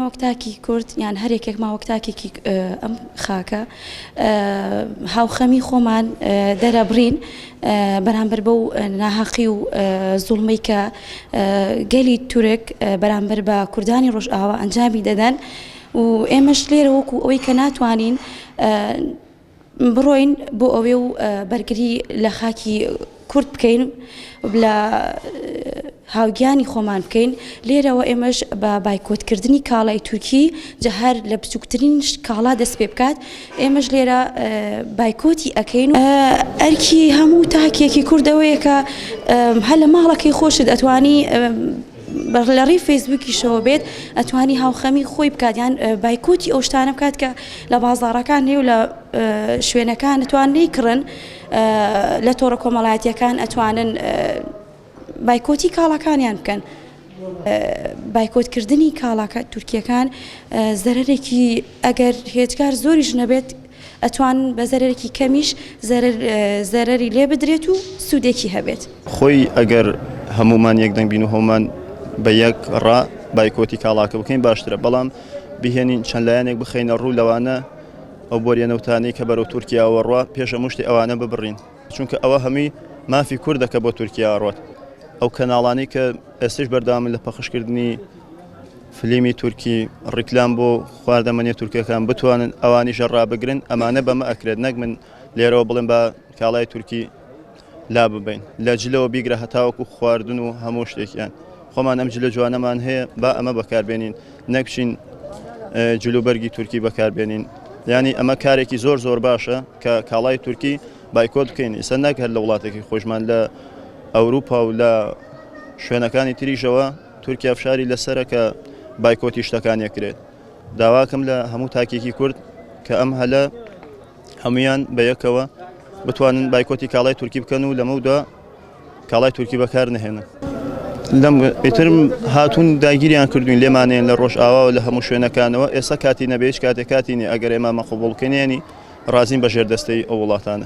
ماوەکتاکی کورد یان هەرێکێک ماوەکتاکێکی ئەم خاکە هاوخەمی خۆمان دەرەبڕین بەرامبەر بەو ناحەقی و زوڵمەی کە گەلی تورک بەرامبەر بە کوردانی ڕۆژئاوا ئەنجامی دەدەن و ئێمەش لێرە وەکو ئەوەی کە ناتوانین بڕۆین بۆ ئەوێ و بەرگری لە خاکی کورد بکەین لە هاوگیانی خۆمان بکەین لێرەوە ئێمەش بە بایکۆتکردنی کاڵای تورکی جە هەر لە بچووکترین کاڵا دەست پێ بکات ئێمەش لێرە بایکۆتی ئەەکەین و ئەرکی هەموو تاکێکی کوردەوەیە کە هەر لە ماڵەکەی خۆشت ئەتوانی لە ڕێی فەیسبووکیشەوە بێت ئەتوانی هاوخەمی خۆی بکات یان بایکۆتی ئەو شتانە بکات کە لە بازاڕەکان هەیە و لە شوێنەکان ئەتوان نەیکڕن لە تۆڕە کۆمەڵایەتیەکان ئەتوانن بایکۆتی کاڵەکانیان بکەن. بایکۆتکردنی کاڵاکە تورکیەکان زەرەرێکی ئەگەر هێچکار زۆریش نەبێت ئەتوان بە زەرەرێکی کەمیش زەرەری لێ بدرێت و سوودێکی هەبێت. خۆی ئەگەر هەمومان یەکدەنگ بین و هەمومان بە یەک ڕا بایکۆتی کاڵاکە بکەین باشترە بەڵام بهێنین چەند لایەنێک بخەینە ڕوو لەوانە ئەو بۆریەنەوتانەی کە بەرەو تورکیاوە ڕوا پێش هەموو شتێ ئەوانە ببڕین چونکە ئەوە هەمی مافی کوردەکە بۆ تورکیا ڕۆت ئەو کەناڵانەی کە ئێستش بەردەوامن لە پەخشکردنی فلیمی تورکی ڕیکلام بۆ خواردەمەنیە تورکیەکان بتوانن ئەوانیش ڕابگرن ئەمانە بەمە ئەکرێت نەک من لێرەوە بڵێن بە کاڵای تورکی لا ببین لە جلەوە بیگرە هەتاوەکو خواردن و هەموو شتێکیان خۆمان ئەم جلە جوانەمان هەیە با ئەمە بەکاربێنین نەکچین جلوبەرگی تورکی بەکاربێنین ینی ئەمە کارێکی زۆر زۆر باشە کە کاڵای تورکی بایکۆت بکەین ئێستا ناک هەر لە وڵاتێکی خۆشمان لە ئەوروپا و لە شوێنەکانی تریژەوە تورکیا فشاری لەسەرە کە بایکۆتی شتەکانیەکرێت داواکەم لە هەموو تاکێکی کورد کە ئەم هەلە هەمویان بەیەکەوە بتوانن بایکۆتی کاڵای تورکی بکەن و لەمەودا کاڵای تورکی بەکار نهێنن لەم ئیترم هاتوون داگیریان کردوین لێمانێن لە ڕۆژئاوا و لە هەموو شوێنەکانەوە ئێستا کاتی نەبێت کاتێک کاتی نیە ئەگەر ئێمە مەقبوڵ بکەین ڕازین بە ژێردەستەی ئەو وڵاتانە.